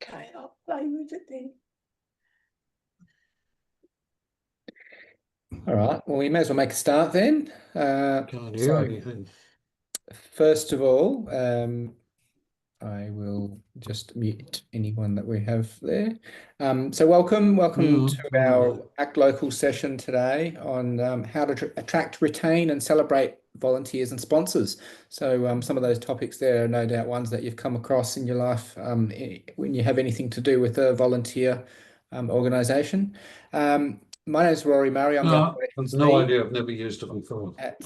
Okay, I'll play with it then. All right, well, we may as well make a start then. Can't hear anything. First of all, I will just mute anyone that we have there. So welcome to our Act Local session today on how to attract, retain and celebrate volunteers and sponsors. So some of those topics there are no doubt ones that you've come across in your life when you have anything to do with a volunteer organisation. My name is Rory Murray. I'm the operations no lead idea. I've never used it before. At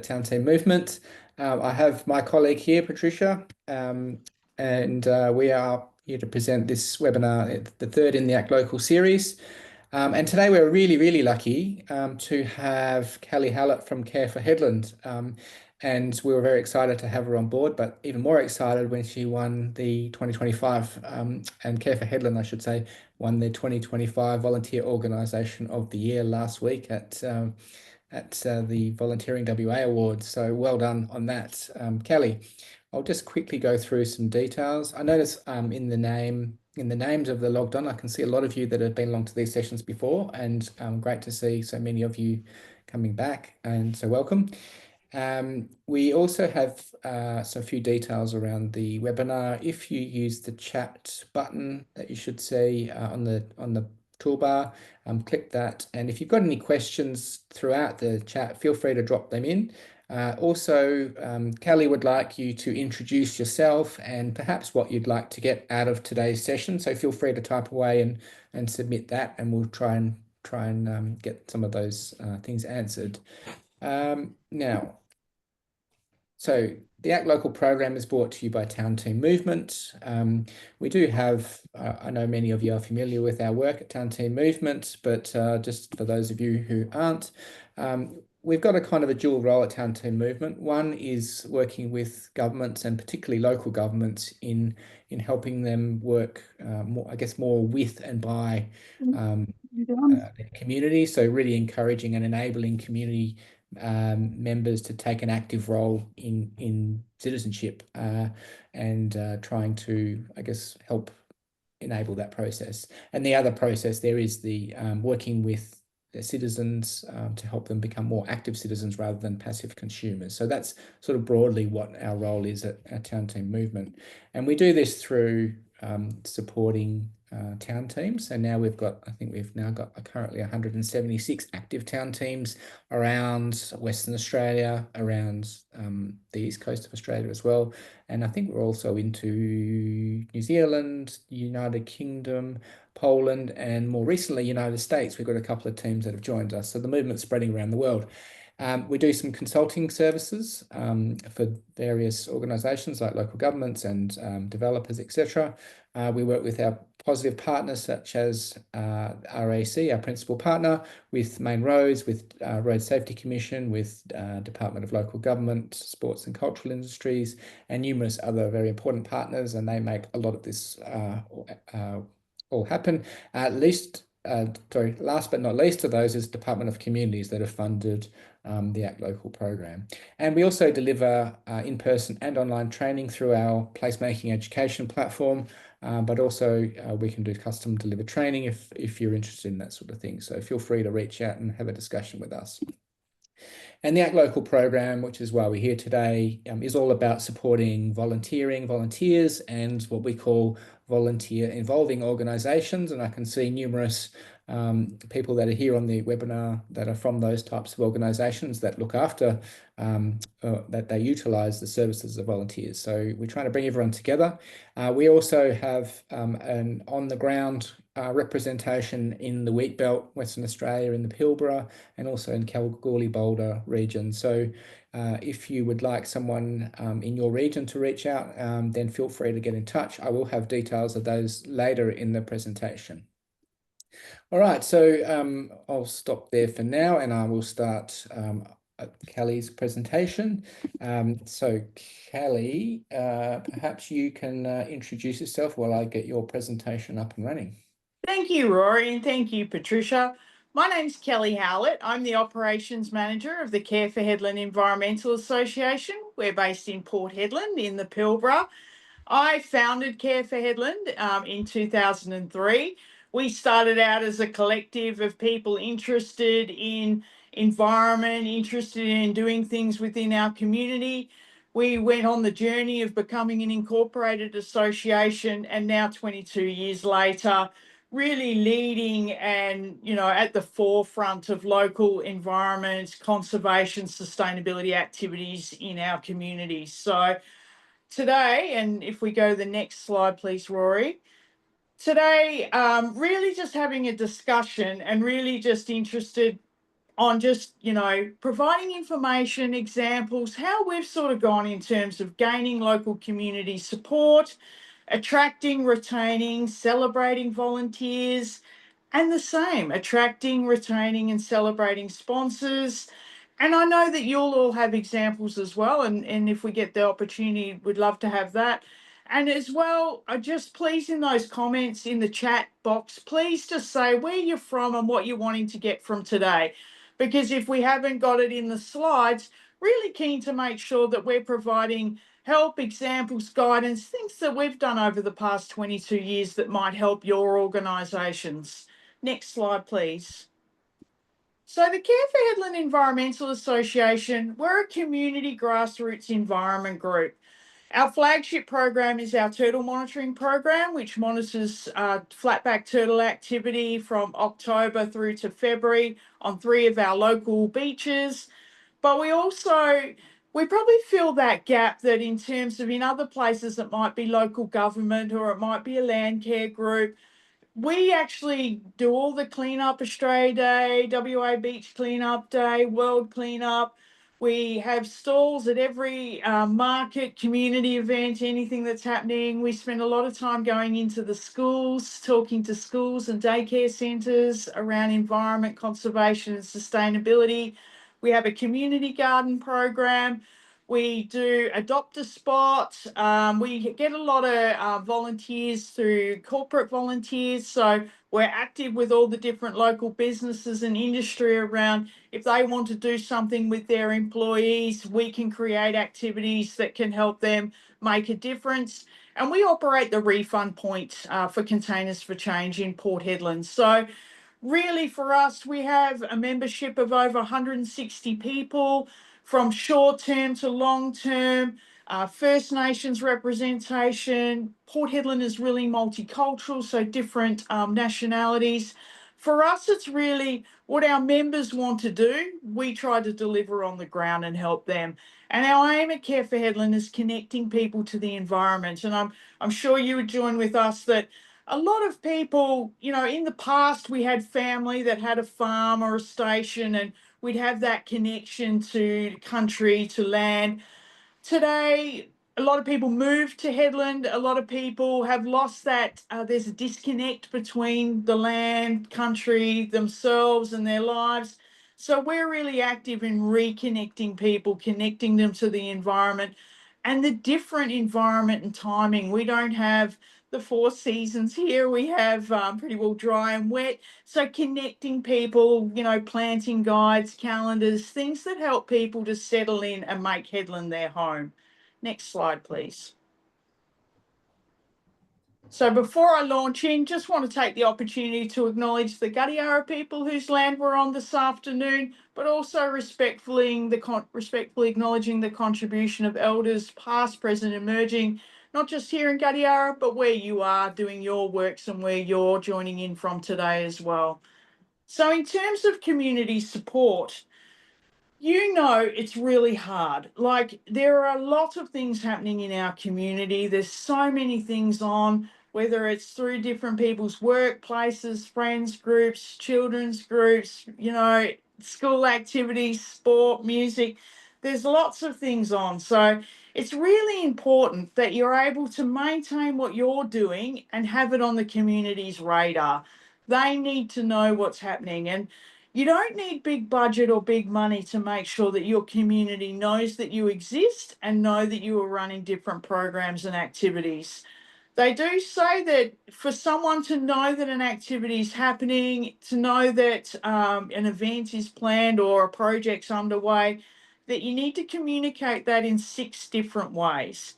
Town Team Movement. I have my colleague here, Patricia, and we are here to present this webinar, the third in the Act Local series. And today we're really, really lucky to have Kelly Howlett from Care for Hedland. And we were very excited to have her on board, but even more excited when she won the 2025, and Care for Hedland, I should say, won the 2025 Volunteer Organisation of the Year last week at the Volunteering WA Awards. So well done on that, Kelly. I'll just quickly go through some details. I notice in the names of the logged on, I can see a lot of you that have been along to these sessions before, and great to see so many of you coming back, and so welcome. We also have so a few details around the webinar. If you use the chat button that you should see on the toolbar, click that, and if you've got any questions throughout the chat, feel free to drop them in. Also, Kelly would like you to introduce yourself and perhaps what you'd like to get out of today's session, so feel free to type away and submit that, and we'll try and get some of those things answered. Now, so the Act Local program is brought to you by Town Team Movement. We do have, I know many of you are familiar with our work at Town Team Movement, but just for those of you who aren't, we've got a kind of a dual role at Town Team Movement. One is working with governments, and particularly local governments, in helping them work more with and by their community. So really encouraging and enabling community members to take an active role in citizenship and trying to, help enable that process. And the other process there is the working with the citizens to help them become more active citizens rather than passive consumers. So that's sort of broadly what our role is at Town Team Movement. And we do this through supporting town teams. So now I think we've now got currently 176 active town teams around Western Australia, around the east coast of Australia as well. And I think we're also into New Zealand, United Kingdom, Poland, and more recently, United States. We've got a couple of teams that have joined us. So the movement's spreading around the world. We do some consulting services for various organisations like local governments and developers, etc. We work with our positive partners such as RAC, our principal partner, with Main Roads, with Road Safety Commission, with Department of Local Government, Sports and Cultural Industries, and numerous other very important partners, and they make a lot of this all happen. Last but not least of those is Department of Communities that have funded the Act Local program. And we also deliver in-person and online training through our placemaking education platform, but also we can do custom delivered training if you're interested in that sort of thing. So feel free to reach out and have a discussion with us. And the Act Local program, which is why we're here today, is all about supporting volunteers, and what we call volunteer involving organisations. And I can see numerous people that are here on the webinar that are from those types of organisations that look after, that they utilise the services of volunteers. So we're trying to bring everyone together. We also have an on-the-ground representation in the Wheatbelt, Western Australia, in the Pilbara, and also in Kalgoorlie-Boulder region. So if you would like someone in your region to reach out, then feel free to get in touch. I will have details of those later in the presentation. All right, so I'll stop there for now, and I will start Kelly's presentation. So Kelly, perhaps you can introduce yourself while I get your presentation up and running. Thank you, Rory, and thank you, Patricia. My name's Kelly Howlett. I'm the Operations Manager of the Care for Hedland Environmental Association. We're based in Port Hedland in the Pilbara. I founded Care for Hedland in 2003. We started out as a collective of people interested in environment, interested in doing things within our community. We went on the journey of becoming an incorporated association, and now 22 years later, really leading and, at the forefront of local environment, conservation, sustainability activities in our communities. So today, and if we go to the next slide, please, Rory. Today, really just having a discussion and really just interested on just, providing information, examples, how we've sort of gone in terms of gaining local community support, attracting, retaining, celebrating volunteers, and the same, attracting, retaining, and celebrating sponsors. And I know that you'll all have examples as well. And if we get the opportunity, we'd love to have that. And as well, I just please in those comments in the chat box, please just say where you're from and what you're wanting to get from today. Because if we haven't got it in the slides, really keen to make sure that we're providing help, examples, guidance, things that we've done over the past 22 years that might help your organisations. Next slide, please. So the Care for Hedland Environmental Association, we're a community grassroots environment group. Our flagship program is our turtle monitoring program, which monitors flatback turtle activity from October through to February on 3 of our local beaches. But we probably fill that gap that in terms of in other places it might be local government or it might be a land care group. We actually do all the cleanup, Australia Day, WA Beach Cleanup Day, World Cleanup. We have stalls at every market, community event, anything that's happening. We spend a lot of time going into the schools, talking to schools and daycare centres around environment, conservation and sustainability. We have a community garden program. We do adopt a spot. We get a lot of volunteers through corporate volunteers. So we're active with all the different local businesses and industry around. If they want to do something with their employees, we can create activities that can help them make a difference. And we operate the refund point for Containers for Change in Port Hedland. So really for us, we have a membership of over 160 people from short term to long term, First Nations representation. Port Hedland is really multicultural, so different nationalities. For us, it's really what our members want to do. We try to deliver on the ground and help them. And our aim at Care for Hedland is connecting people to the environment. And I'm sure you would join with us that a lot of people, in the past we had family that had a farm or a station and we'd have that connection to country, to land. Today, a lot of people move to Hedland. A lot of people have lost that. There's a disconnect between the land, country, themselves and their lives. So we're really active in reconnecting people, connecting them to the environment and the different environment and timing. We don't have the 4 seasons here. We have pretty well dry and wet. So connecting people, planting guides, calendars, things that help people to settle in and make Hedland their home. Next slide, please. So before I launch in, just want to take the opportunity to acknowledge the Gadiara people whose land we're on this afternoon, but also respectfully acknowledging the contribution of elders past, present, emerging, not just here in Gadiara, but where you are doing your works and where you're joining in from today as well. So in terms of community support, it's really hard. Like there are a lot of things happening in our community. There's so many things on, whether it's through different people's workplaces, friends groups, children's groups, school activities, sport, music. There's lots of things on. So it's really important that you're able to maintain what you're doing and have it on the community's radar. They need to know what's happening. And you don't need big budget or big money to make sure that your community knows that you exist and know that you are running different programs and activities. They do say that for someone to know that an activity is happening, to know that an event is planned or a project's underway, that you need to communicate that in 6 different ways.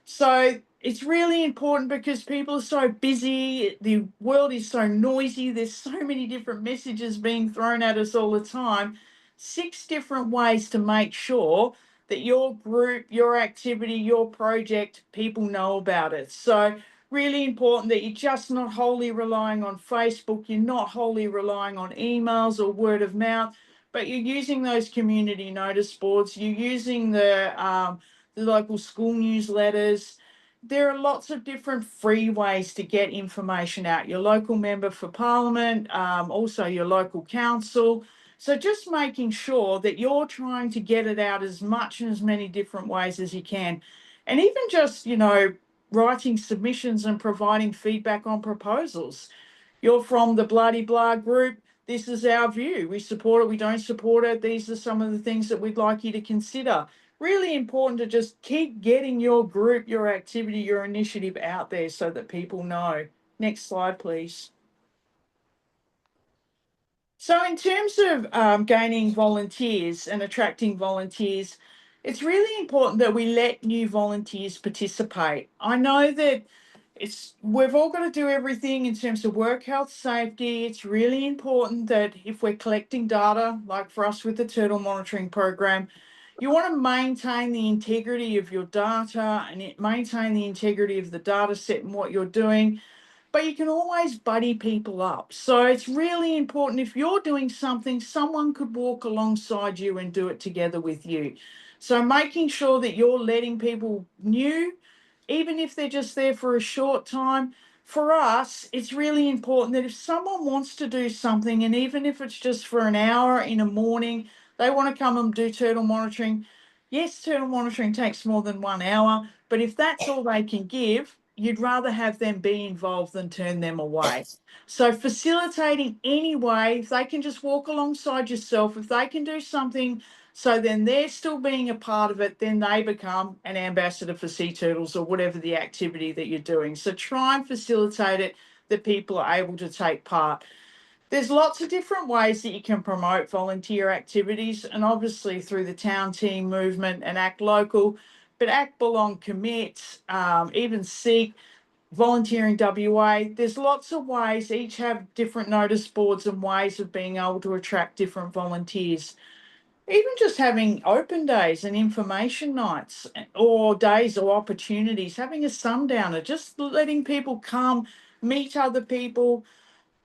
So it's really important because people are so busy, the world is so noisy, there's so many different messages being thrown at us all the time. 6 different ways to make sure that your group, your activity, your project, people know about it. So really important that you're just not wholly relying on Facebook, you're not wholly relying on emails or word of mouth, but you're using those community notice boards, you're using the local school newsletters. There are lots of different free ways to get information out. Your local member for parliament, also your local council. So just making sure that you're trying to get it out as much and as many different ways as you can. And even just, writing submissions and providing feedback on proposals. You're from the bloody blah group. This is our view. We support it, we don't support it. These are some of the things that we'd like you to consider. Really important to just keep getting your group, your activity, your initiative out there so that people know. Next slide, please. So in terms of gaining volunteers and attracting volunteers, it's really important that we let new volunteers participate. I know that we've all got to do everything in terms of work health safety. It's really important that if we're collecting data, like for us with the turtle monitoring program, you want to maintain the integrity of your data and maintain the integrity of the data set and what you're doing, but you can always buddy people up. So it's really important if you're doing something, someone could walk alongside you and do it together with you. So making sure that you're letting people new, even if they're just there for a short time. For us, it's really important that if someone wants to do something, and even if it's just for an hour in a morning, they want to come and do turtle monitoring. Yes, turtle monitoring takes more than 1 hour, but if that's all they can give, you'd rather have them be involved than turn them away. So facilitating any way, if they can just walk alongside yourself, if they can do something so then they're still being a part of it, then they become an ambassador for sea turtles or whatever the activity that you're doing. So try and facilitate it that people are able to take part. There's lots of different ways that you can promote volunteer activities, and obviously through the town team movement and Act Local, but Act Belong Commit, even Seek, Volunteering WA. There's lots of ways, each have different notice boards and ways of being able to attract different volunteers. Even just having open days and information nights or days or opportunities, having a sundowner, just letting people come, meet other people.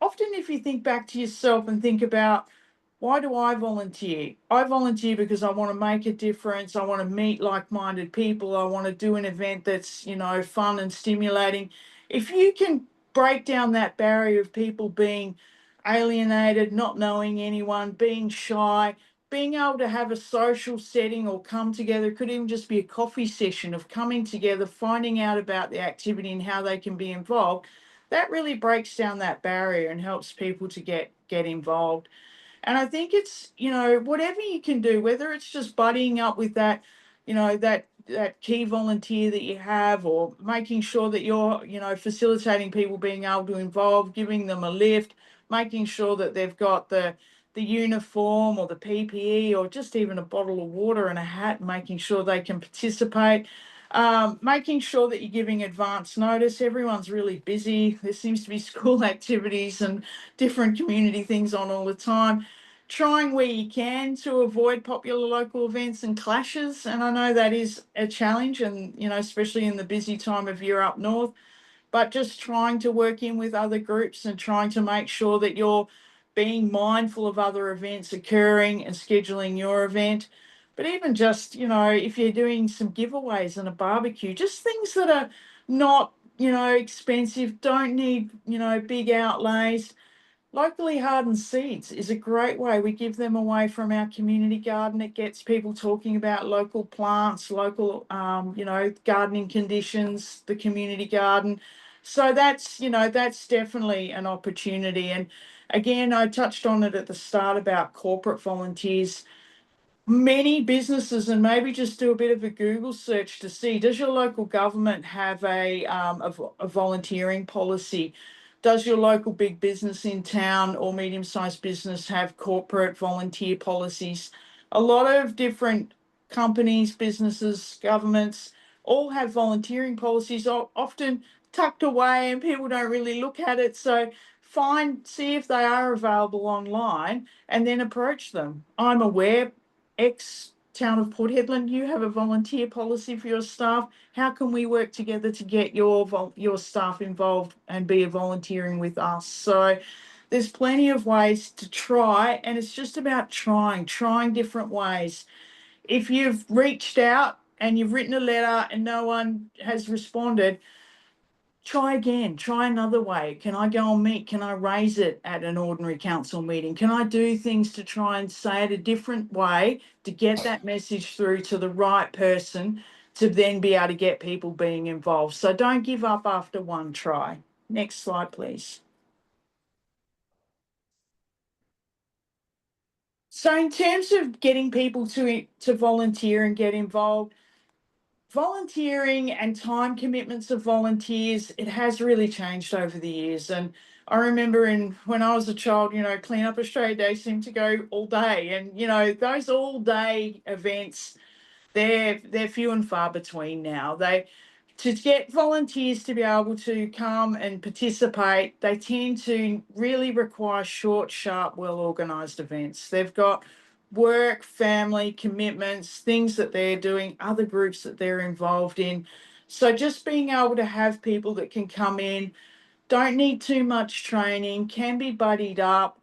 Often, if you think back to yourself and think about, why do I volunteer? I volunteer because I want to make a difference. I want to meet like-minded people. I want to do an event that's, fun and stimulating. If you can break down that barrier of people being alienated, not knowing anyone, being shy, being able to have a social setting or come together, it could even just be a coffee session of coming together, finding out about the activity and how they can be involved. That really breaks down that barrier and helps people to get involved. And I think it's, whatever you can do, whether it's just buddying up with that, that key volunteer that you have, or making sure that you're, facilitating people being able to involve, giving them a lift, making sure that they've got the uniform or the PPE or just even a bottle of water and a hat, making sure they can participate. Making sure that you're giving advance notice. Everyone's really busy. There seems to be school activities and different community things on all the time. Trying where you can to avoid popular local events and clashes. And I know that is a challenge, and especially in the busy time of year up north, but just trying to work in with other groups and trying to make sure that you're being mindful of other events occurring and scheduling your event. But even just, if you're doing some giveaways and a barbecue, just things that are not, expensive, don't need, big outlays. Locally hardened seeds is a great way. We give them away from our community garden. It gets people talking about local plants, local, gardening conditions, the community garden. So that's definitely an opportunity. And again, I touched on it at the start about corporate volunteers. Many businesses, and maybe just do a bit of a Google search to see, does your local government have a volunteering policy? Does your local big business in town or medium-sized business have corporate volunteer policies? A lot of different companies, businesses, governments all have volunteering policies, often tucked away and people don't really look at it. So see if they are available online and then approach them. I'm aware, town of Port Hedland, you have a volunteer policy for your staff. How can we work together to get your staff involved and be volunteering with us? So there's plenty of ways to try, and it's just about trying different ways. If you've reached out and you've written a letter and no one has responded, try again, try another way. Can I go and meet? Can I raise it at an ordinary council meeting? Can I do things to try and say it a different way to get that message through to the right person to then be able to get people being involved? So don't give up after one try. Next slide, please. So in terms of getting people to volunteer and get involved, volunteering and time commitments of volunteers, it has really changed over the years. And I remember when I was a child, Clean Up Australia Day seemed to go all day. And, those all day events, they're few and far between now. To get volunteers to be able to come and participate, they tend to really require short, sharp, well-organised events. They've got work, family, commitments, things that they're doing, other groups that they're involved in. So just being able to have people that can come in, don't need too much training, can be buddied up,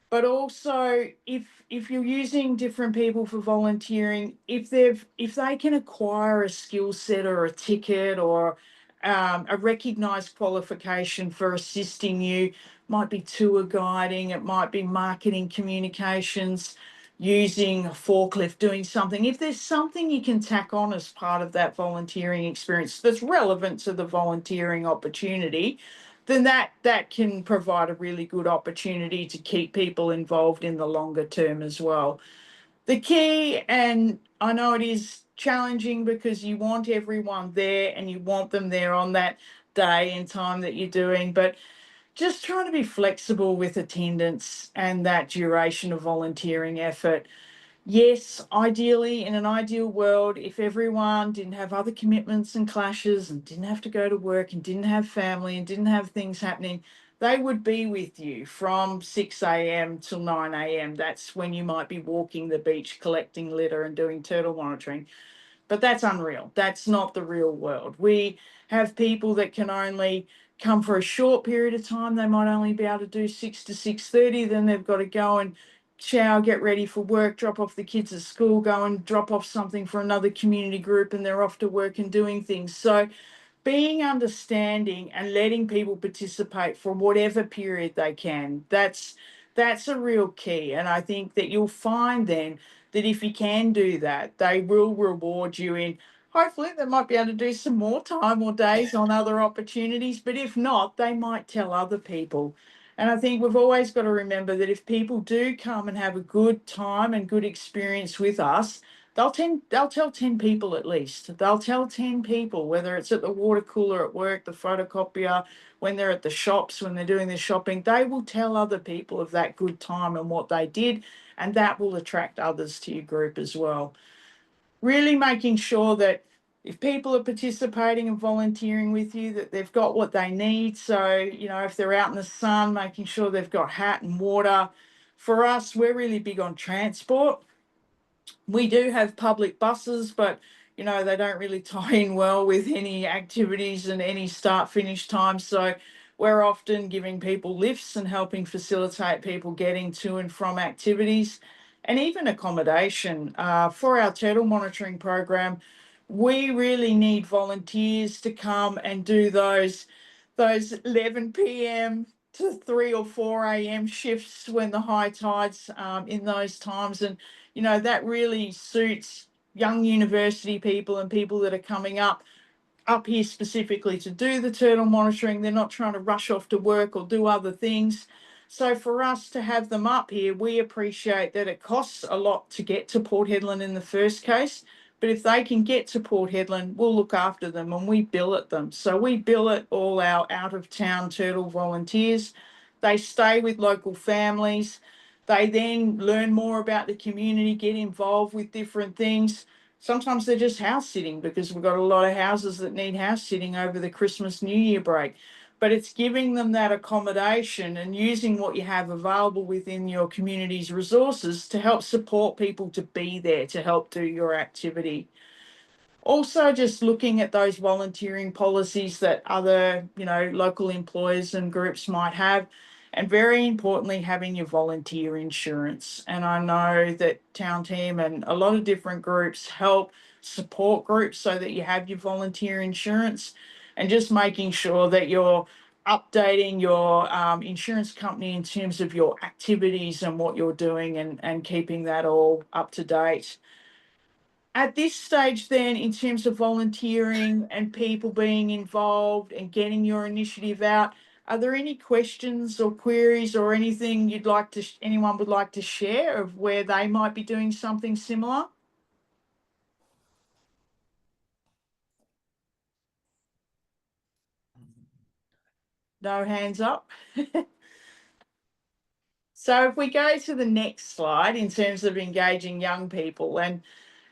but also if you're using different people for volunteering, if they can acquire a skill set or a ticket or a recognised qualification for assisting you, might be tour guiding, it might be marketing communications, using a forklift, doing something. If there's something you can tack on as part of that volunteering experience that's relevant to the volunteering opportunity, then that can provide a really good opportunity to keep people involved in the longer term as well. The key, and I know it is challenging because you want everyone there and you want them there on that day and time that you're doing, but just trying to be flexible with attendance and that duration of volunteering effort. Yes, ideally, in an ideal world, if everyone didn't have other commitments and clashes and didn't have to go to work and didn't have family and didn't have things happening, they would be with you from 6 a.m. till 9 a.m. That's when you might be walking the beach, collecting litter and doing turtle monitoring. But that's unreal. That's not the real world. We have people that can only come for a short period of time. They might only be able to do 6 to 6:30. Then they've got to go and shower, get ready for work, drop off the kids at school, go and drop off something for another community group, and they're off to work and doing things. So being understanding and letting people participate for whatever period they can, that's a real key. And I think that you'll find then that if you can do that, they will reward you in, hopefully they might be able to do some more time or days on other opportunities, but if not, they might tell other people. And I think we've always got to remember that if people do come and have a good time and good experience with us, they'll tell 10 people at least. They'll tell 10 people, whether it's at the water cooler at work, the photocopier, when they're at the shops, when they're doing their shopping, they will tell other people of that good time and what they did, and that will attract others to your group as well. Really making sure that if people are participating and volunteering with you, that they've got what they need. So, if they're out in the sun, making sure they've got hat and water. For us, we're really big on transport. We do have public buses, but they don't really tie in well with any activities and any start finish time. So we're often giving people lifts and helping facilitate people getting to and from activities, and even accommodation. For our turtle monitoring program, we really need volunteers to come and do those 11 p.m. to 3 or 4 a.m. shifts when the high tides in those times. And that really suits young university people and people that are coming up here specifically to do the turtle monitoring. They're not trying to rush off to work or do other things. So for us to have them up here, we appreciate that it costs a lot to get to Port Hedland in the first case. But if they can get to Port Hedland, we'll look after them and we billet them. So we billet all our out-of-town turtle volunteers. They stay with local families. They then learn more about the community, get involved with different things. Sometimes they're just house sitting because we've got a lot of houses that need house sitting over the Christmas New Year break. But it's giving them that accommodation and using what you have available within your community's resources to help support people to be there to help do your activity. Also, just looking at those volunteering policies that other, local employers and groups might have. And very importantly, having your volunteer insurance. And I know that Town Team and a lot of different groups help support groups so that you have your volunteer insurance, and just making sure that you're updating your insurance company in terms of your activities and what you're doing, and keeping that all up to date. At this stage, then, in terms of volunteering and people being involved and getting your initiative out, are there any questions or queries or anything anyone would like to share of where they might be doing something similar? No hands up. So if we go to the next slide in terms of engaging young people, and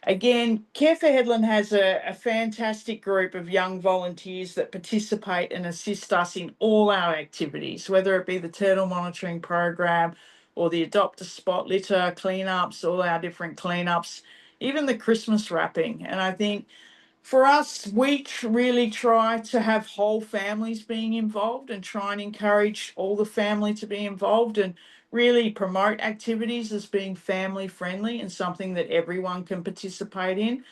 again, Care for Hedland has a fantastic group of young volunteers that participate and assist us in all our activities, whether it be the turtle monitoring program or the adopt a spot litter cleanups, all our different cleanups, even the Christmas wrapping. And I think for us, we really try to have whole families being involved and try and encourage all the family to be involved, and really promote activities as being family friendly and something that everyone can participate in.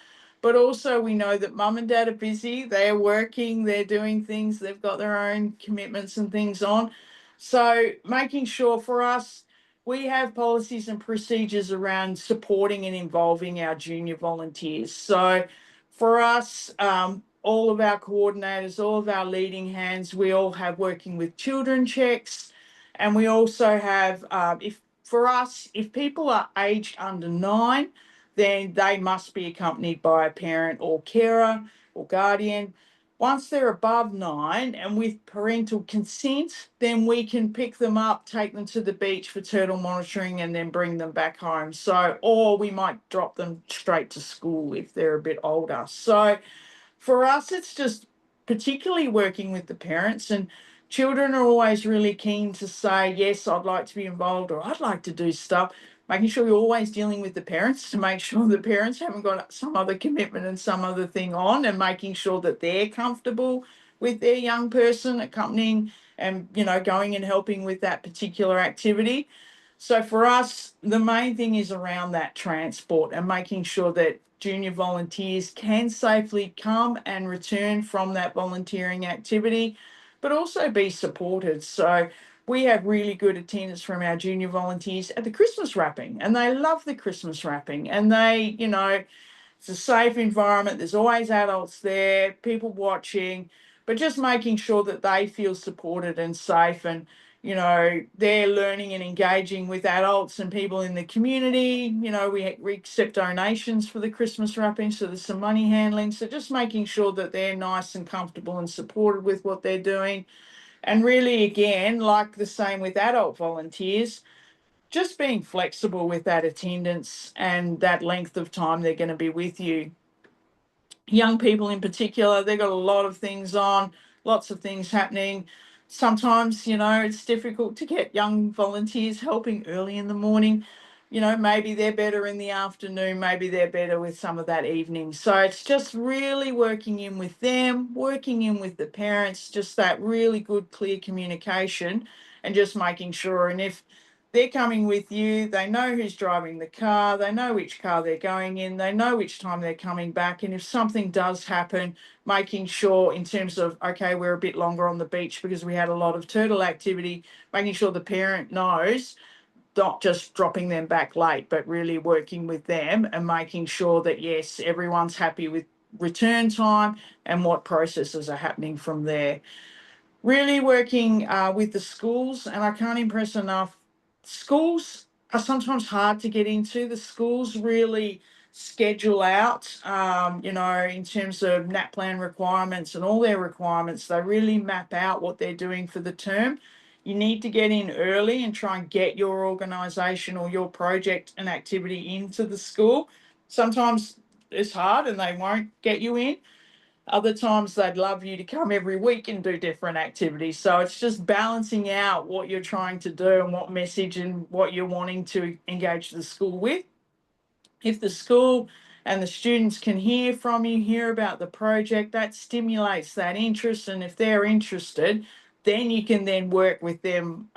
But also, we know that mum and dad are busy, they're working, they're doing things, they've got their own commitments and things on. So making sure for us, we have policies and procedures around supporting and involving our junior volunteers. So for us, all of our coordinators, all of our leading hands, we all have working with children checks. And we also have, if people are aged under 9, then they must be accompanied by a parent or carer or guardian. Once they're above 9 and with parental consent, then we can pick them up, take them to the beach for turtle monitoring, and then bring them back home. So, or we might drop them straight to school if they're a bit older. So for us, it's just particularly working with the parents, and children are always really keen to say, yes, I'd like to be involved, or I'd like to do stuff. Making sure you're always dealing with the parents to make sure the parents haven't got some other commitment and some other thing on, and making sure that they're comfortable with their young person accompanying and, going and helping with that particular activity. So for us, the main thing is around that transport and making sure that junior volunteers can safely come and return from that volunteering activity, but also be supported. So we have really good attendance from our junior volunteers at the Christmas wrapping, and they love the Christmas wrapping, and they, it's a safe environment. There's always adults there, people watching, but just making sure that they feel supported and safe, and they're learning and engaging with adults and people in the community. We accept donations for the Christmas wrapping, so there's some money handling. So just making sure that they're nice and comfortable and supported with what they're doing. And really, again, like the same with adult volunteers, just being flexible with that attendance and that length of time they're going to be with you. Young people in particular, they've got a lot of things on, lots of things happening. Sometimes, it's difficult to get young volunteers helping early in the morning. Maybe they're better in the afternoon, maybe they're better with some of that evening. So it's just really working in with them, working in with the parents, just that really good, clear communication, and just making sure. And if they're coming with you, they know who's driving the car, they know which car they're going in, they know which time they're coming back. And if something does happen, making sure in terms of, okay, we're a bit longer on the beach because we had a lot of turtle activity, making sure the parent knows, not just dropping them back late, but really working with them and making sure that, yes, everyone's happy with return time and what processes are happening from there. Really working with the schools, and I can't impress enough, schools are sometimes hard to get into. The schools really schedule out, in terms of NAPLAN requirements and all their requirements. They really map out what they're doing for the term. You need to get in early and try and get your organisation or your project and activity into the school. Sometimes as hard and they won't get you in. Other times they'd love you to come every week and do different activities. So it's just balancing out what you're trying to do and what message and what you're wanting to engage the school with. If the school and the students can hear from you, hear about the project, that stimulates that interest. And if they're interested, then you can then work with them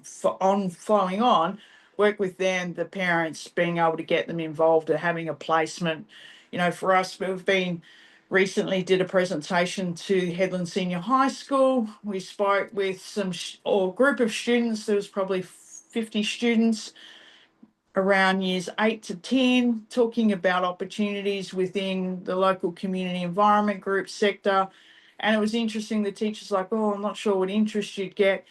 following on, work with them, the parents, being able to get them involved and having a placement. You know, for us, we've been recently did a presentation to Hedland Senior High School. We spoke with some or group of students. There was probably 50 students around years 8 to 10, talking about opportunities within the local community environment group sector. And it was interesting, the teacher's like, oh, I'm not sure what interest you'd get.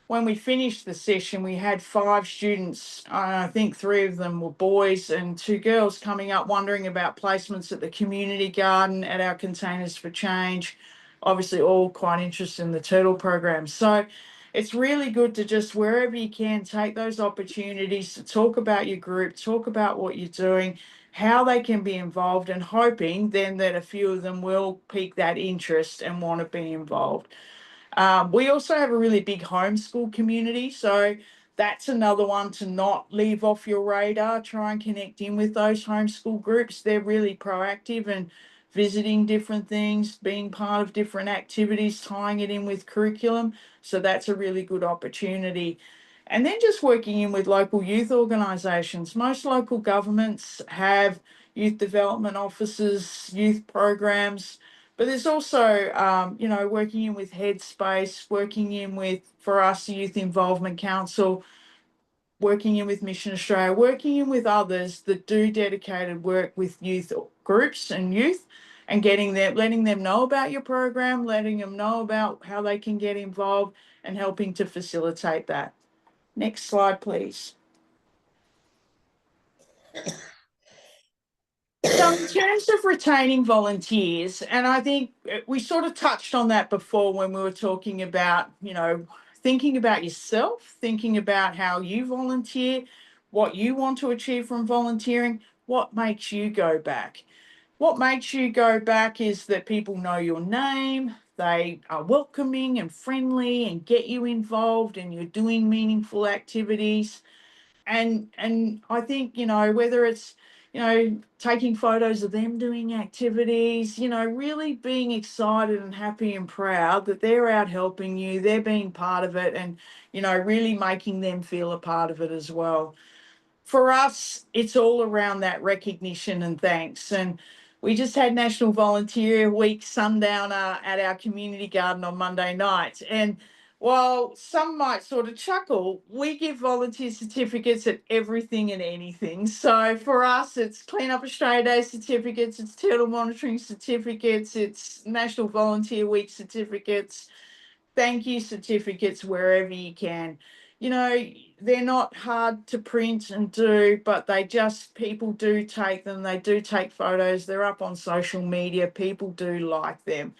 When we finished the session, we had 5 students, I think 3 of them were boys and 2 girls, coming up wondering about placements at the community garden, at our Containers for Change, obviously all quite interested in the turtle program. So it's really good to just, wherever you can, take those opportunities to talk about your group, talk about what you're doing, how they can be involved, and hoping then that a few of them will pique that interest and want to be involved. We also have a really big homeschool community, so that's another one to not leave off your radar. Try and connect in with those homeschool groups. They're really proactive and visiting different things, being part of different activities, tying it in with curriculum. So that's a really good opportunity. And then just working in with local youth organisations. Most local governments have youth development officers, youth programs, but there's also, working in with Headspace, working in with, for us, the Youth Involvement Council, working in with Mission Australia, working in with others that do dedicated work with youth groups and youth, and letting them know about your program, letting them know about how they can get involved, and helping to facilitate that. Next slide, please. So in terms of retaining volunteers, and I think we sort of touched on that before when we were talking about, thinking about yourself, thinking about how you volunteer, what you want to achieve from volunteering, what makes you go back. What makes you go back is that people know your name, they are welcoming and friendly and get you involved, and you're doing meaningful activities. And I think, whether it's, taking photos of them doing activities, really being excited and happy and proud that they're out helping you, they're being part of it, and, really making them feel a part of it as well. For us, it's all around that recognition and thanks. And we just had National Volunteer Week sundowner at our community garden on Monday night. And while some might sort of chuckle, we give volunteer certificates at everything and anything. So for us, it's Clean Up Australia Day certificates, it's turtle monitoring certificates, it's National Volunteer Week certificates, thank you certificates wherever you can. They're not hard to print and do, but people do take them. They do take photos. They're up on social media. People do like them.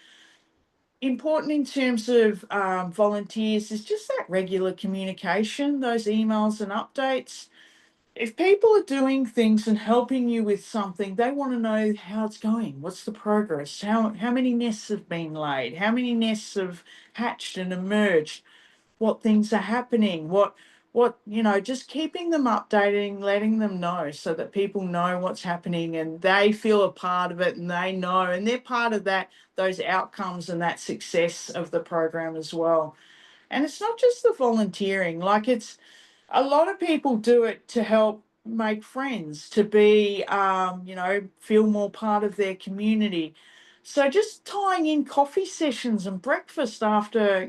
Important in terms of volunteers is just that regular communication, those emails and updates. If people are doing things and helping you with something, they want to know how it's going. What's the progress? How many nests have been laid? How many nests have hatched and emerged? What things are happening? Just keeping them updating, letting them know so that people know what's happening and they feel a part of it, and they know, and they're part of those outcomes and that success of the program as well. And it's not just the volunteering, it's a lot of people do it to help make friends, to be, feel more part of their community. So just tying in coffee sessions and breakfast after,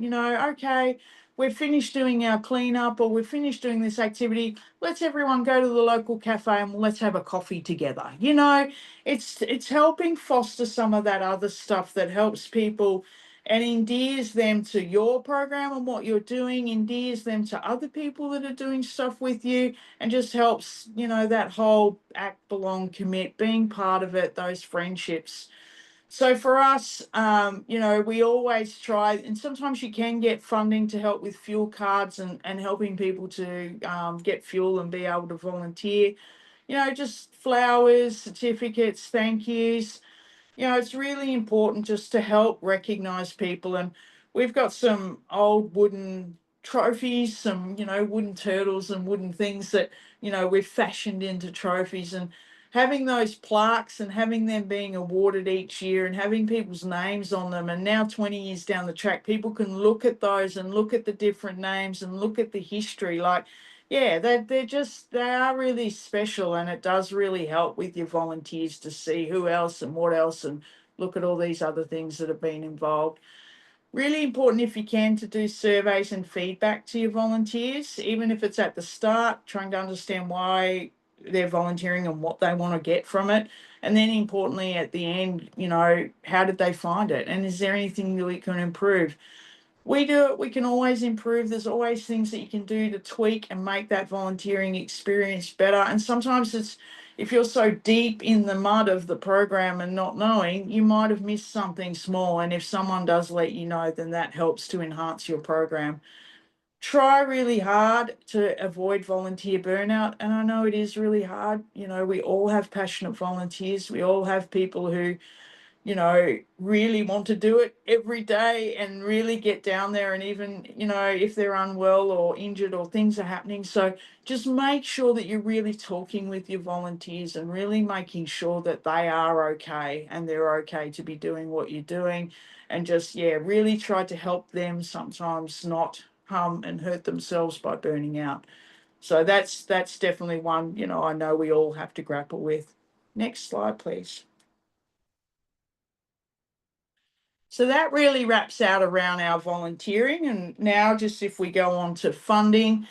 okay, we're finished doing our cleanup or we're finished doing this activity, let's everyone go to the local cafe and let's have a coffee together. It's helping foster some of that other stuff that helps people and endears them to your program and what you're doing, endears them to other people that are doing stuff with you, and just helps, that whole act, belong, commit, being part of it, those friendships. So for us, we always try, and sometimes you can get funding to help with fuel cards and helping people to get fuel and be able to volunteer. just flowers, certificates, thank yous. It's really important just to help recognize people. And we've got some old wooden trophies, some, wooden turtles and wooden things that, we've fashioned into trophies. And having those plaques and having them being awarded each year and having people's names on them. And now 20 years down the track, people can look at those and look at the different names and look at the history. Like, yeah, they are really special, and it does really help with your volunteers to see who else and what else and look at all these other things that have been involved. Really important, if you can, to do surveys and feedback to your volunteers, even if it's at the start, trying to understand why they're volunteering and what they want to get from it. And then importantly at the end, how did they find it? And is there anything that we can improve? We can always improve. There's always things that you can do to tweak and make that volunteering experience better. And sometimes if you're so deep in the mud of the program and not knowing, you might have missed something small. And if someone does let you know, then that helps to enhance your program. Try really hard to avoid volunteer burnout. And I know it is really hard. We all have passionate volunteers. We all have people who really want to do it every day and really get down there. And even, if they're unwell or injured or things are happening. So just make sure that you're really talking with your volunteers and really making sure that they are okay and they're okay to be doing what you're doing. And just, really try to help them sometimes not harm and hurt themselves by burning out. So that's definitely one, I know we all have to grapple with. Next slide, please. So that really wraps out around our volunteering. And now just if we go on to funding,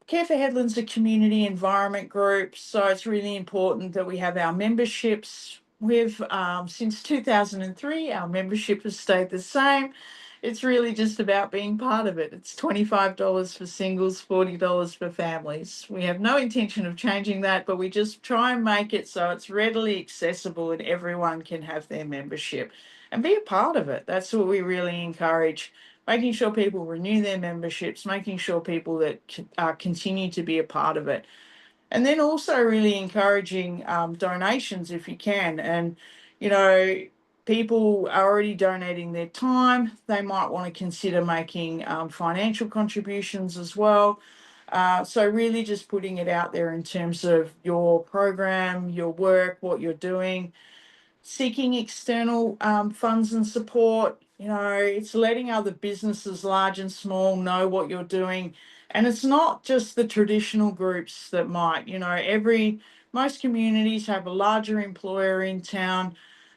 Care for Hedland's a community environment group, so it's really important that we have our memberships. We've, since 2003, our membership has stayed the same. It's really just about being part of it. It's $25 for singles, $40 for families. We have no intention of changing that, but we just try and make it so it's readily accessible and everyone can have their membership and be a part of it. That's what we really encourage, making sure people renew their memberships, making sure people that continue to be a part of it. And then also really encouraging donations if you can. And, people are already donating their time. They might want to consider making financial contributions as well. So really just putting it out there in terms of your program, your work, what you're doing. Seeking external funds and support. It's letting other businesses, large and small, know what you're doing. And it's not just the traditional groups that might, most communities have a larger employer in town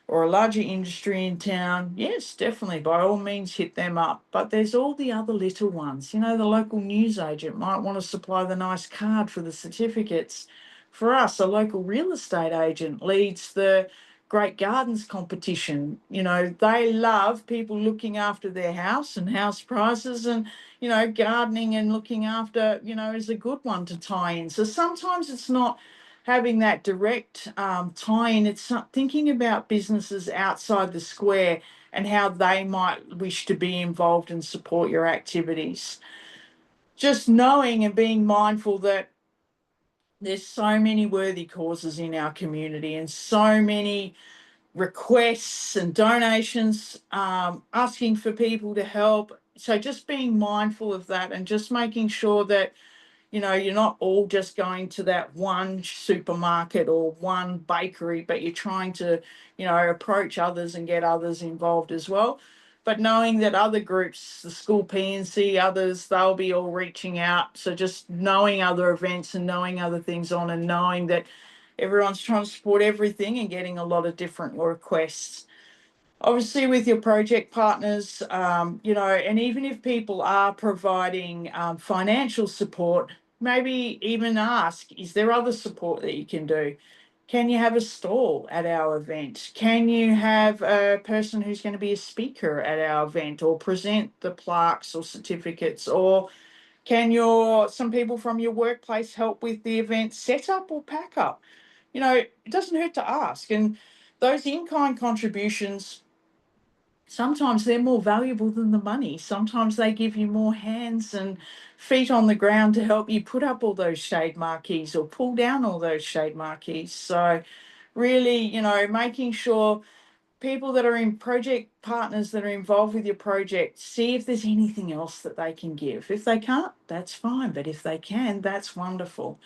or a larger industry in town. Yes, definitely, by all means, hit them up. But there's all the other little ones. The local newsagent might want to supply the nice card for the certificates. For us, a local real estate agent leads the Great Gardens competition. They love people looking after their house and house prices, and, gardening and looking after, is a good one to tie in. So sometimes it's not having that direct tie in, it's thinking about businesses outside the square and how they might wish to be involved and support your activities. Just knowing and being mindful that there's so many worthy causes in our community and so many requests and donations, asking for people to help. So just being mindful of that and just making sure that, you're not all just going to that one supermarket or one bakery, but you're trying to, approach others and get others involved as well. But knowing that other groups, the school P&C, others, they'll be all reaching out. So just knowing other events and knowing other things on, and knowing that everyone's trying to support everything and getting a lot of different requests. Obviously, with your project partners, and even if people are providing financial support, maybe even ask, is there other support that you can do? Can you have a stall at our event? Can you have a person who's going to be a speaker at our event or present the plaques or certificates? Or can some people from your workplace help with the event setup or pack up? It doesn't hurt to ask. And those in-kind contributions, sometimes they're more valuable than the money. Sometimes they give you more hands and feet on the ground to help you put up all those shade marquees or pull down all those shade marquees. So really, making sure people that are in project partners that are involved with your project, see if there's anything else that they can give. If they can't, that's fine. But if they can, that's wonderful.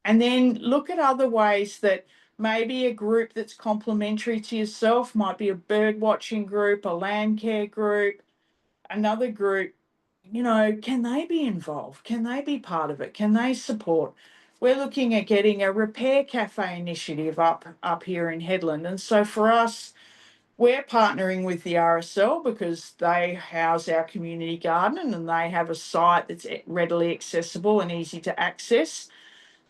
And then look at other ways that maybe a group that's complementary to yourself might be a bird watching group, a land care group, another group. Can they be involved? Can they be part of it? Can they support? We're looking at getting a repair cafe initiative up here in Hedland. And so for us, we're partnering with the RSL because they house our community garden and they have a site that's readily accessible and easy to access.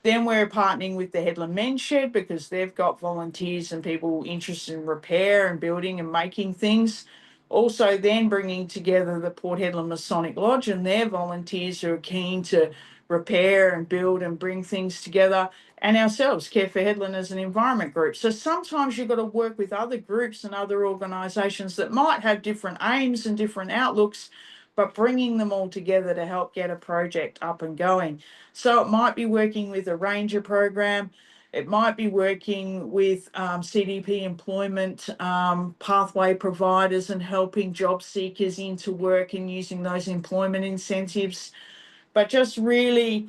Then we're partnering with the Hedland Men's Shed because they've got volunteers and people interested in repair and building and making things. Also then bringing together the Port Hedland Masonic Lodge and their volunteers who are keen to repair and build and bring things together, and ourselves, Care for Hedland, as an environment group. So sometimes you've got to work with other groups and other organisations that might have different aims and different outlooks, but bringing them all together to help get a project up and going. So it might be working with a ranger program. It might be working with CDP employment pathway providers and helping job seekers into work and using those employment incentives. But just really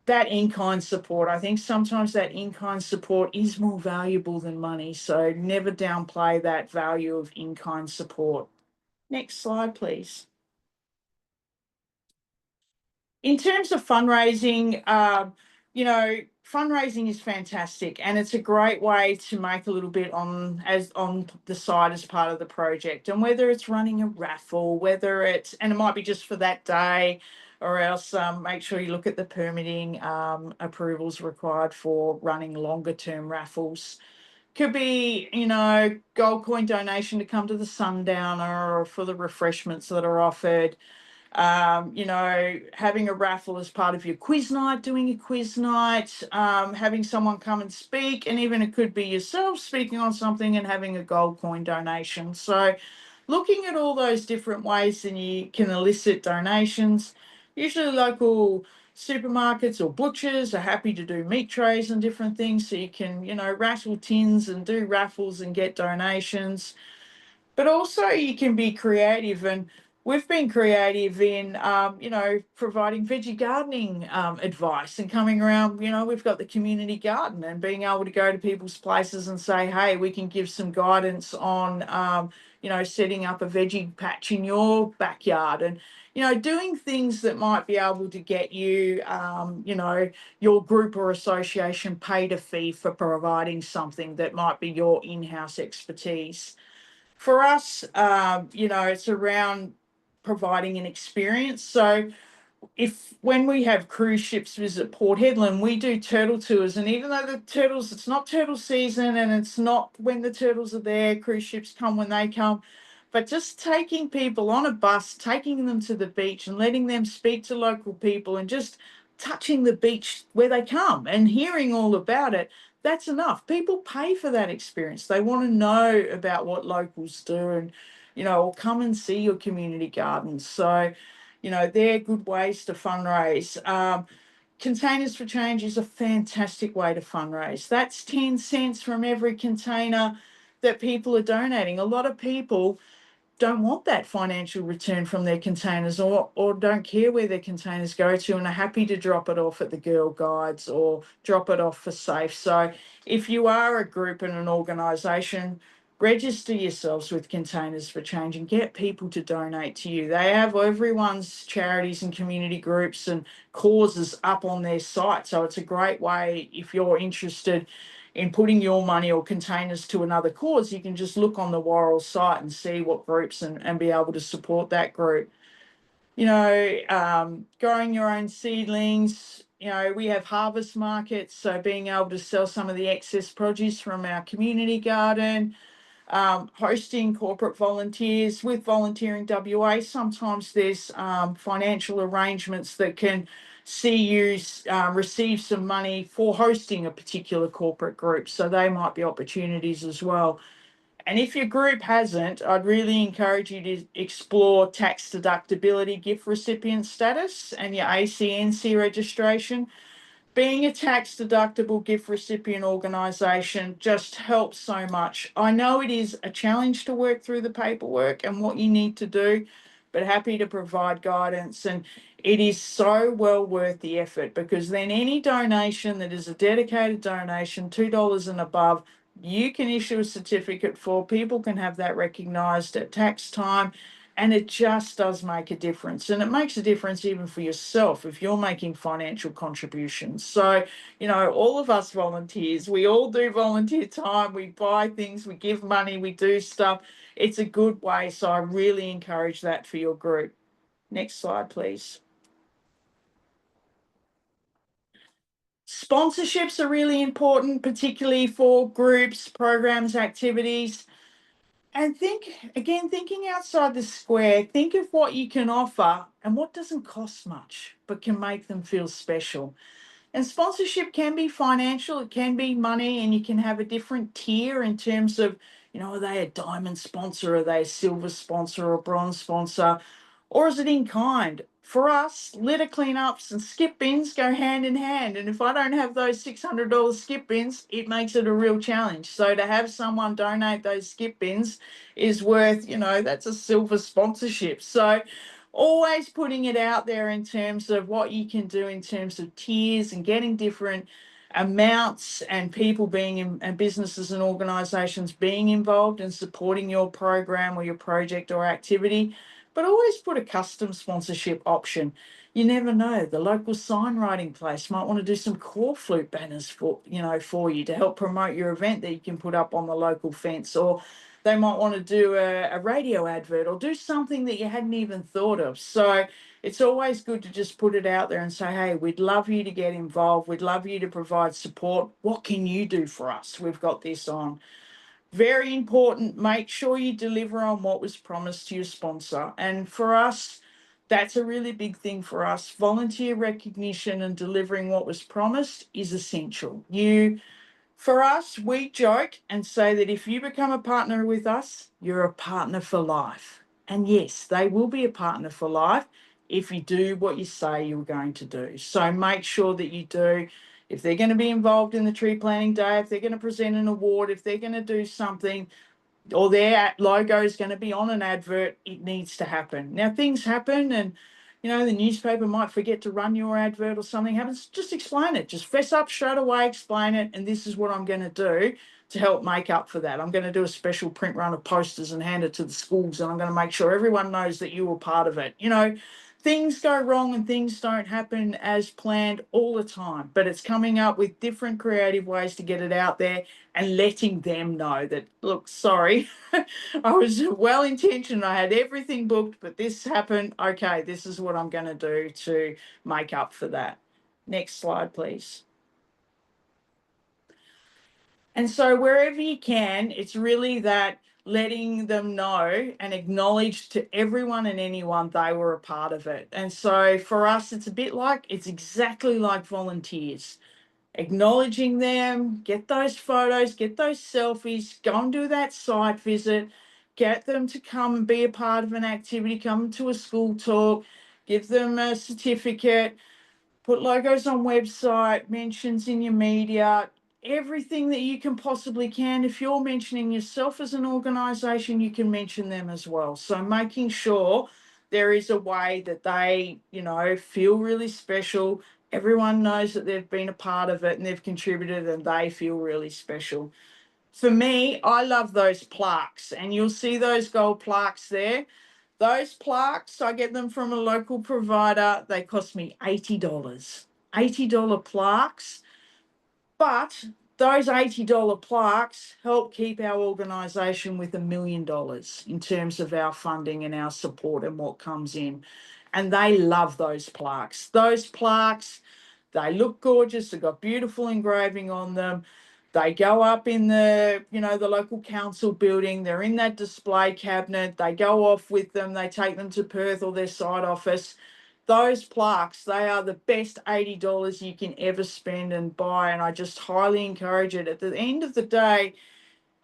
that in-kind support. I think sometimes that in-kind support is more valuable than money. So never downplay that value of in-kind support. Next slide, please. In terms of fundraising, fundraising is fantastic, and it's a great way to make a little bit on the side as part of the project. And whether it's running a raffle, and it might be just for that day, or else make sure you look at the permitting approvals required for running longer term raffles. Could be, gold coin donation to come to the sundowner or for the refreshments that are offered. Having a raffle as part of your quiz night, doing a quiz night, having someone come and speak, and even it could be yourself speaking on something and having a gold coin donation. So looking at all those different ways and you can elicit donations. Usually local supermarkets or butchers are happy to do meat trays and different things, so you can, rattle tins and do raffles and get donations. But also you can be creative, and we've been creative in, providing veggie gardening advice and coming around, we've got the community garden and being able to go to people's places and say, hey, we can give some guidance on, setting up a veggie patch in your backyard and, doing things that might be able to get you, your group or association paid a fee for providing something that might be your in-house expertise. For us, it's around providing an experience. So when we have cruise ships visit Port Hedland, we do turtle tours. And even though it's not turtle season and it's not when the turtles are there, cruise ships come when they come, but just taking people on a bus, taking them to the beach and letting them speak to local people and just touching the beach where they come and hearing all about it, that's enough. People pay for that experience. They want to know about what locals do and, or come and see your community gardens. So, they're good ways to fundraise. Containers for Change is a fantastic way to fundraise. That's 10 cents from every container that people are donating. A lot of people don't want that financial return from their containers or don't care where their containers go to and are happy to drop it off at the Girl Guides or drop it off for safe. So if you are a group and an organisation, register yourselves with Containers for Change and get people to donate to you. They have everyone's charities and community groups and causes up on their site. So it's a great way if you're interested in putting your money or containers to another cause, you can just look on the Worrell site and see what groups and be able to support that group. Growing your own seedlings. We have harvest markets, so being able to sell some of the excess produce from our community garden. Hosting corporate volunteers with Volunteering WA. Sometimes there's financial arrangements that can see you receive some money for hosting a particular corporate group. So they might be opportunities as well. And if your group hasn't, I'd really encourage you to explore tax deductibility gift recipient status and your ACNC registration. Being a tax deductible gift recipient organisation just helps so much. I know it is a challenge to work through the paperwork and what you need to do, but happy to provide guidance. And it is so well worth the effort, because then any donation that is a dedicated donation, $2 and above, you can issue a certificate for. People can have that recognised at tax time. And it just does make a difference. And it makes a difference even for yourself if you're making financial contributions. So, all of us volunteers, we all do volunteer time. We buy things, we give money, we do stuff. It's a good way. So I really encourage that for your group. Next slide, please. Sponsorships are really important, particularly for groups, programs, activities. And thinking outside the square, think of what you can offer and what doesn't cost much, but can make them feel special. And sponsorship can be financial, it can be money, and you can have a different tier in terms of, are they a diamond sponsor, are they a silver sponsor or a bronze sponsor, or is it in kind? For us, litter cleanups and skip bins go hand in hand. And if I don't have those $600 skip bins, it makes it a real challenge. So to have someone donate those skip bins is worth, that's a silver sponsorship. So always putting it out there in terms of what you can do in terms of tiers and getting different amounts and people being in, and businesses and organisations being involved and supporting your program or your project or activity. But always put a custom sponsorship option. You never know. The local signwriting place might want to do some core flute banners for you to help promote your event that you can put up on the local fence, or they might want to do a radio advert or do something that you hadn't even thought of. So it's always good to just put it out there and say, hey, we'd love you to get involved. We'd love you to provide support. What can you do for us? We've got this on. Very important, make sure you deliver on what was promised to your sponsor. And for us, that's a really big thing for us. Volunteer recognition and delivering what was promised is essential. For us, we joke and say that if you become a partner with us, you're a partner for life. And yes, they will be a partner for life if you do what you say you're going to do. So make sure that you do. If they're going to be involved in the tree planting day, if they're going to present an award, if they're going to do something, or their logo is going to be on an advert, it needs to happen. Now, things happen, and the newspaper might forget to run your advert or something happens. Just explain it. Just fess up straight away, explain it, and this is what I'm going to do to help make up for that. I'm going to do a special print run of posters and hand it to the schools, and I'm going to make sure everyone knows that you were part of it. Things go wrong and things don't happen as planned all the time, but it's coming up with different creative ways to get it out there and letting them know that, look, sorry, I was well intentioned. I had everything booked, but this happened. Okay, this is what I'm going to do to make up for that. Next slide, please. And so wherever you can, it's really that letting them know and acknowledge to everyone and anyone they were a part of it. And so for us, it's exactly like volunteers. Acknowledging them, get those photos, get those selfies, go and do that site visit, get them to come and be a part of an activity, come to a school talk, give them a certificate, put logos on website, mentions in your media, everything that you can possibly can. If you're mentioning yourself as an organisation, you can mention them as well. So making sure there is a way that they, feel really special. Everyone knows that they've been a part of it and they've contributed and they feel really special. For me, I love those plaques, and you'll see those gold plaques there. Those plaques, I get them from a local provider. They cost me $80. $80 plaques. But those $80 plaques help keep our organisation with $1 million in terms of our funding and our support and what comes in. And they love those plaques. Those plaques, they look gorgeous. They've got beautiful engraving on them. They go up in the local council building. They're in that display cabinet. They go off with them. They take them to Perth or their site office. Those plaques, they are the best $80 you can ever spend and buy. And I just highly encourage it. At the end of the day,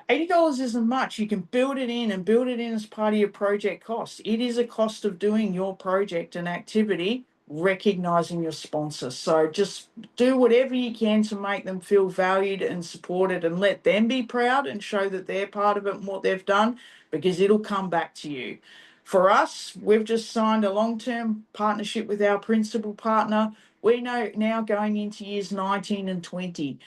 $80 isn't much. You can build it in and build it in as part of your project cost. It is a cost of doing your project and activity, recognizing your sponsor. So just do whatever you can to make them feel valued and supported, and let them be proud and show that they're part of it and what they've done, because it'll come back to you. For us, we've just signed a long-term partnership with our principal partner. We're now going into years 19 and 20.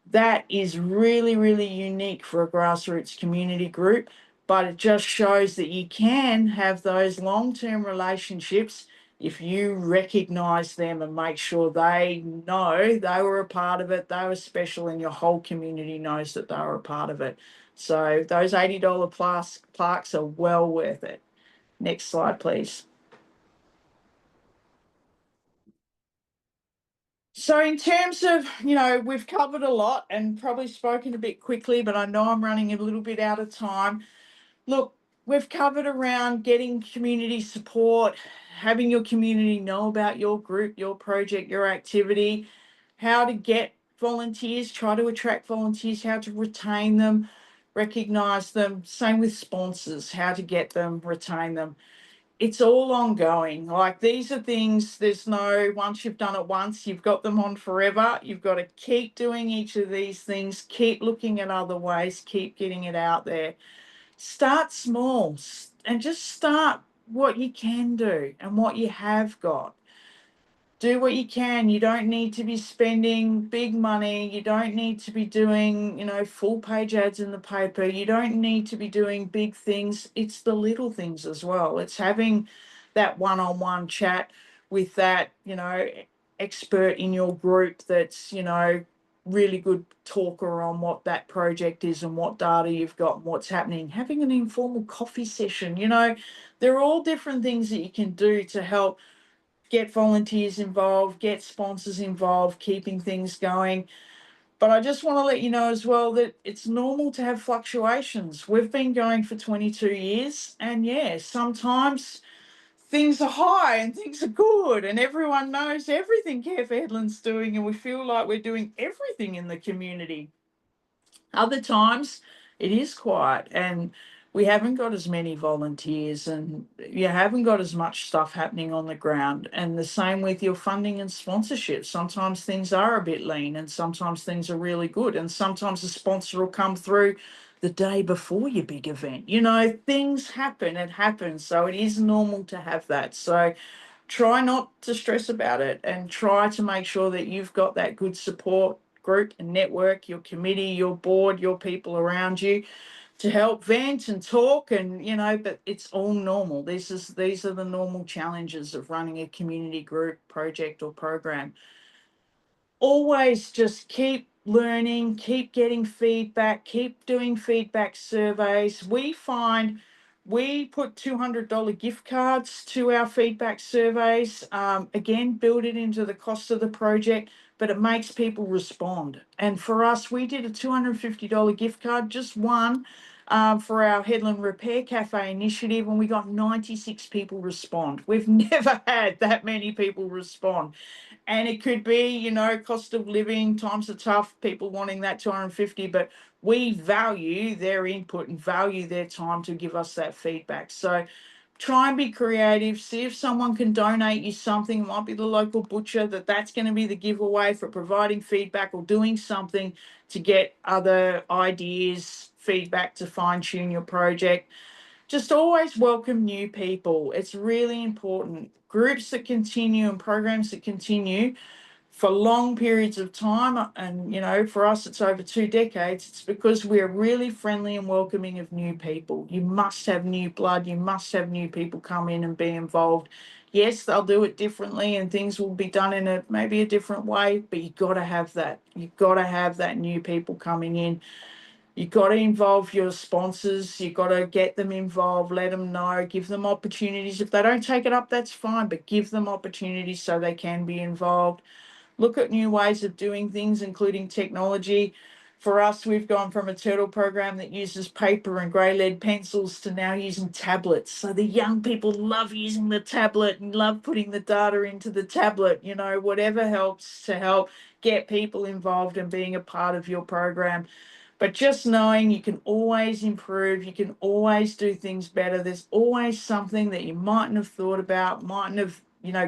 That is really, really unique for a grassroots community group, but it just shows that you can have those long-term relationships if you recognize them and make sure they know they were a part of it, they were special, and your whole community knows that they were a part of it. So those $80 plus plaques are well worth it. Next slide, please. So in terms of, we've covered a lot and probably spoken a bit quickly, but I know I'm running a little bit out of time. Look, we've covered around getting community support, having your community know about your group, your project, your activity, how to get volunteers, try to attract volunteers, how to retain them, recognize them. Same with sponsors, how to get them, retain them. It's all ongoing. Like, these are things, there's no, once you've done it once, you've got them on forever. You've got to keep doing each of these things, keep looking at other ways, keep getting it out there. Start small and just start what you can do and what you have got. Do what you can. You don't need to be spending big money. You don't need to be doing, full page ads in the paper. You don't need to be doing big things. It's the little things as well. It's having that one-on-one chat with that, expert in your group that's, really good talker on what that project is and what data you've got and what's happening. Having an informal coffee session, they're all different things that you can do to help get volunteers involved, get sponsors involved, keeping things going. But I just want to let you know as well that it's normal to have fluctuations. We've been going for 22 years, and sometimes things are high and things are good, and everyone knows everything Care for Headland's doing, and we feel like we're doing everything in the community. Other times it is quiet and we haven't got as many volunteers and you haven't got as much stuff happening on the ground. And the same with your funding and sponsorship. Sometimes things are a bit lean and sometimes things are really good. And sometimes a sponsor will come through the day before your big event. Things happen, it happens. So it is normal to have that. So try not to stress about it and try to make sure that you've got that good support group and network, your committee, your board, your people around you to help vent and talk. And but it's all normal. These are the normal challenges of running a community group, project or program. Always just keep learning, keep getting feedback, keep doing feedback surveys. We put $200 gift cards to our feedback surveys. Again, build it into the cost of the project, but it makes people respond. And for us, we did a $250 gift card, just one, for our Hedland Repair Cafe initiative, and we got 96 people respond. We've never had that many people respond. And it could be, cost of living, times are tough, people wanting that 250, but we value their input and value their time to give us that feedback. So try and be creative. See if someone can donate you something. It might be the local butcher, that's going to be the giveaway for providing feedback or doing something to get other ideas, feedback to fine tune your project. Just always welcome new people. It's really important. Groups that continue and programs that continue for long periods of time, and for us it's over 2 decades, it's because we're really friendly and welcoming of new people. You must have new blood, you must have new people come in and be involved. Yes, they'll do it differently and things will be done in maybe a different way, but you've got to have that new people coming in. You've got to involve your sponsors. You've got to get them involved, let them know, give them opportunities. If they don't take it up, that's fine, but give them opportunities so they can be involved. Look at new ways of doing things, including technology. For us, we've gone from a turtle program that uses paper and grey lead pencils to now using tablets. So the young people love using the tablet and love putting the data into the tablet. Whatever helps to help get people involved and being a part of your program. But just knowing you can always improve, you can always do things better. There's always something that you mightn't have thought about, mightn't have,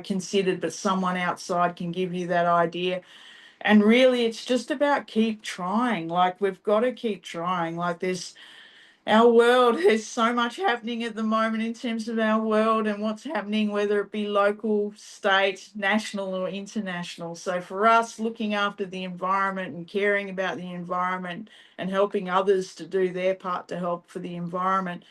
considered, but someone outside can give you that idea. And really, it's just about keep trying. Like, we've got to keep trying. Like, our world, there's so much happening at the moment in terms of our world and what's happening, whether it be local, state, national, or international. So for us, looking after the environment and caring about the environment and helping others to do their part to help for the environment,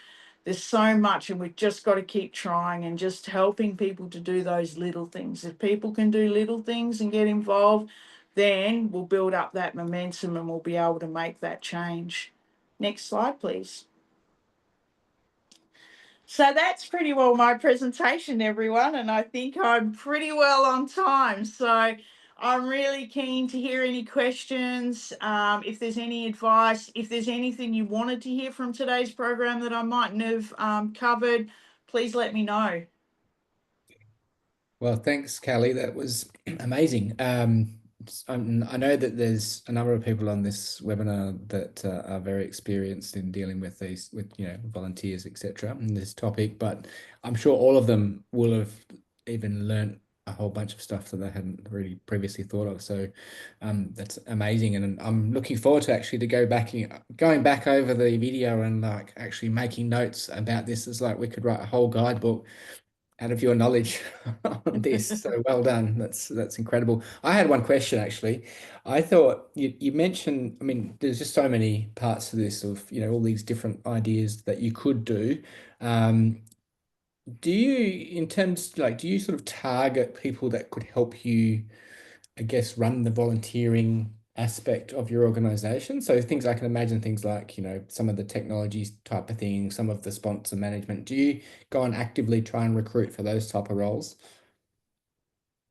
there's so much, and we've just got to keep trying and just helping people to do those little things. If people can do little things and get involved, then we'll build up that momentum and we'll be able to make that change. Next slide, please. So that's pretty well my presentation, everyone, and I think I'm pretty well on time. So I'm really keen to hear any questions, if there's any advice, if there's anything you wanted to hear from today's program that I mightn't have covered, please let me know. Well, thanks, Kelly. That was amazing. I know that there's a number of people on this webinar that are very experienced in dealing with these, with volunteers, etc., in this topic. But I'm sure all of them will have even learned a whole bunch of stuff that they hadn't really previously thought of. So that's amazing, and I'm looking forward to actually going back over the video and like actually making notes about this. It's like we could write a whole guidebook out of your knowledge on this. So well done. That's incredible. I had one question actually. I thought you mentioned, I mean, there's just so many parts to this of, all these different ideas that you could do. Do you, in terms, like, do you sort of target people that could help you, I guess, run the volunteering aspect of your organization? So things I can imagine, things like, some of the technologies type of things, some of the sponsor management. Do you go and actively try and recruit for those type of roles?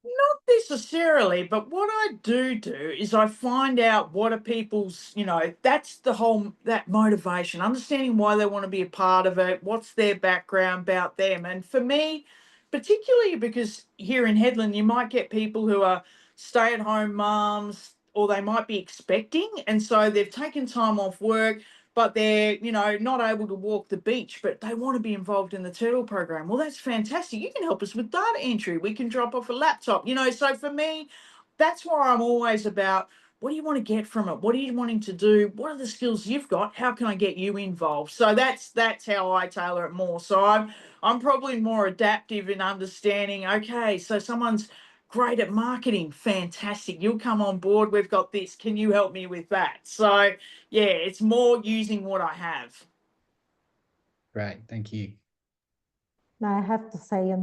Not necessarily, but what I do is I find out what are people's, that's that motivation, understanding why they want to be a part of it, what's their background about them. And for me, particularly because here in Hedland, you might get people who are stay-at-home mums, or they might be expecting, and so they've taken time off work, but they're, not able to walk the beach, but they want to be involved in the turtle program. Well, that's fantastic. You can help us with data entry. We can drop off a laptop, So for me, that's why I'm always about, what do you want to get from it? What are you wanting to do? What are the skills you've got? How can I get you involved? So that's how I tailor it more. So I'm probably more adaptive in understanding, okay, so someone's great at marketing, fantastic. You'll come on board. We've got this. Can you help me with that? So yeah, it's more using what I have. Great, thank you. Now I have to say,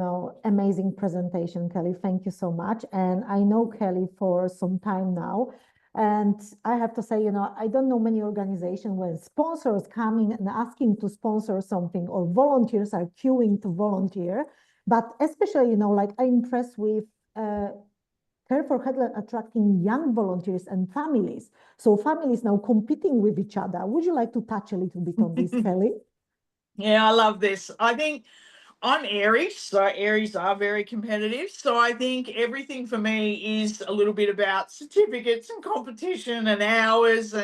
amazing presentation, Kelly. Thank you so much. And I know Kelly for some time now. And I have to say, I don't know many organizations when sponsors coming and asking to sponsor something, or volunteers are queuing to volunteer. But especially, like I'm impressed with Care for Hedland attracting young volunteers and families. So families now competing with each other. Would you like to touch a little bit on this, Kelly? Yeah, I love this. I think I'm Aries, so Aries are very competitive. So I think everything for me is a little bit about certificates and competition and hours,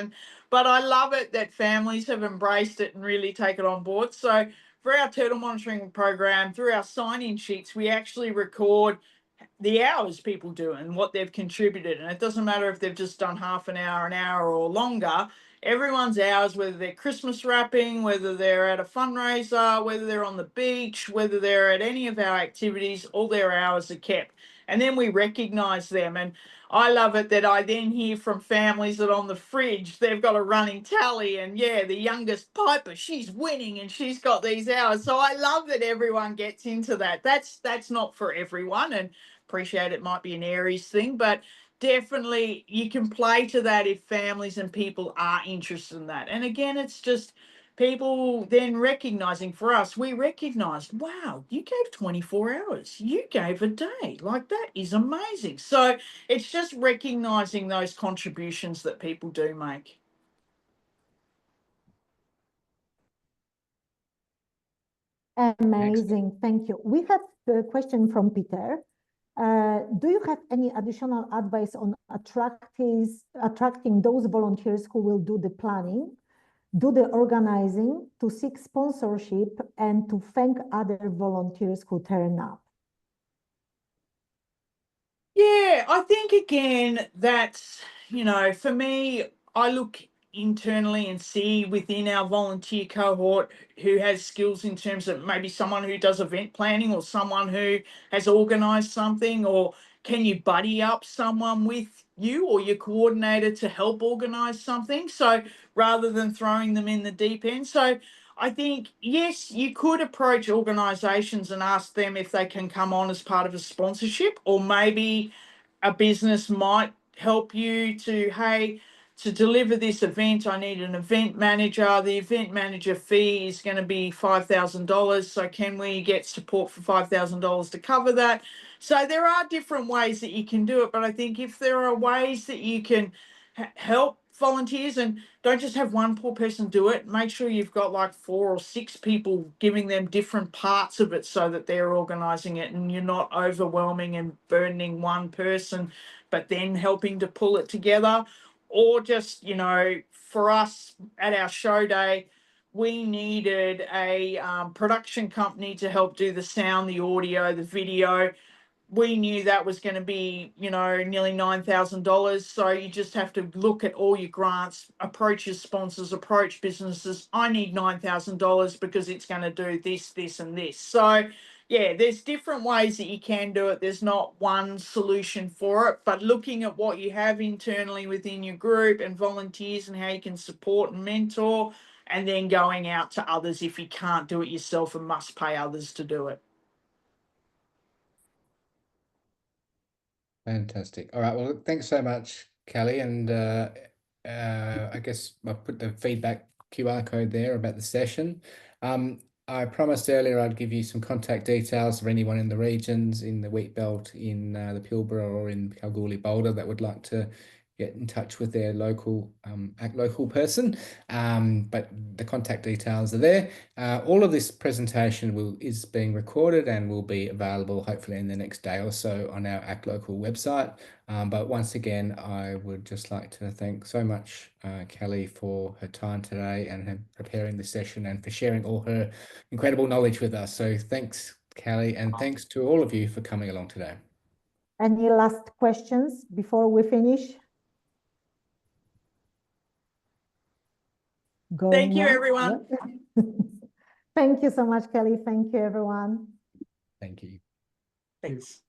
but I love it that families have embraced it and really take it on board. So for our turtle monitoring program, through our sign-in sheets, we actually record the hours people do and what they've contributed. And it doesn't matter if they've just done half an hour or longer. Everyone's hours, whether they're Christmas wrapping, whether they're at a fundraiser, whether they're on the beach, whether they're at any of our activities, all their hours are kept. And then we recognise them. And I love it that I then hear from families that on the fridge, they've got a running tally. And yeah, the youngest Piper, she's winning and she's got these hours. So I love that everyone gets into that. That's not for everyone. And appreciate it might be an Aries thing, but definitely you can play to that if families and people are interested in that. And again, it's just people then recognizing, for us, we recognized, wow, you gave 24 hours, you gave a day, like that is amazing. So it's just recognizing those contributions that people do make. Amazing, thank you. We have a question from Peter. Do you have any additional advice on attracting those volunteers who will do the planning, do the organizing, to seek sponsorship, and to thank other volunteers who turn up? Yeah, I think again that's, for me, I look internally and see within our volunteer cohort who has skills in terms of maybe someone who does event planning or someone who has organized something, or can you buddy up someone with you or your coordinator to help organize something? So rather than throwing them in the deep end. So I think, yes, you could approach organizations and ask them if they can come on as part of a sponsorship, or maybe a business might help you to, hey, to deliver this event, I need an event manager. The event manager fee is going to be $5,000. So can we get support for $5,000 to cover that? So there are different ways that you can do it. But I think if there are ways that you can help volunteers, and don't just have one poor person do it, make sure you've got like 4 or 6 people giving them different parts of it so that they're organizing it, and you're not overwhelming and burdening one person, but then helping to pull it together. Or just, for us at our show day, we needed a production company to help do the sound, the audio, the video. We knew that was going to be, nearly $9,000. So you just have to look at all your grants, approach your sponsors, approach businesses. I need $9,000 because it's going to do this, this, and this. So yeah, there's different ways that you can do it. There's not one solution for it, but looking at what you have internally within your group and volunteers and how you can support and mentor, and then going out to others if you can't do it yourself and must pay others to do it. Fantastic. All right. Well, thanks so much, Kelly. And I guess I'll put the feedback QR code there about the session. I promised earlier I'd give you some contact details for anyone in the regions, in the Wheat Belt, in the Pilbara, or in Kalgoorlie Boulder that would like to get in touch with their local ACT Local person. But the contact details are there. All of this presentation is being recorded and will be available hopefully in the next day or so on our ACT Local website. But once again, I would just like to thank so much Kelly for her time today and her preparing the session and for sharing all her incredible knowledge with us. So thanks, Kelly, and thanks to all of you for coming along today. Any last questions before we finish? Thank you, everyone. Thank you so much, Kelly. Thank you, everyone. Thank you. Thanks.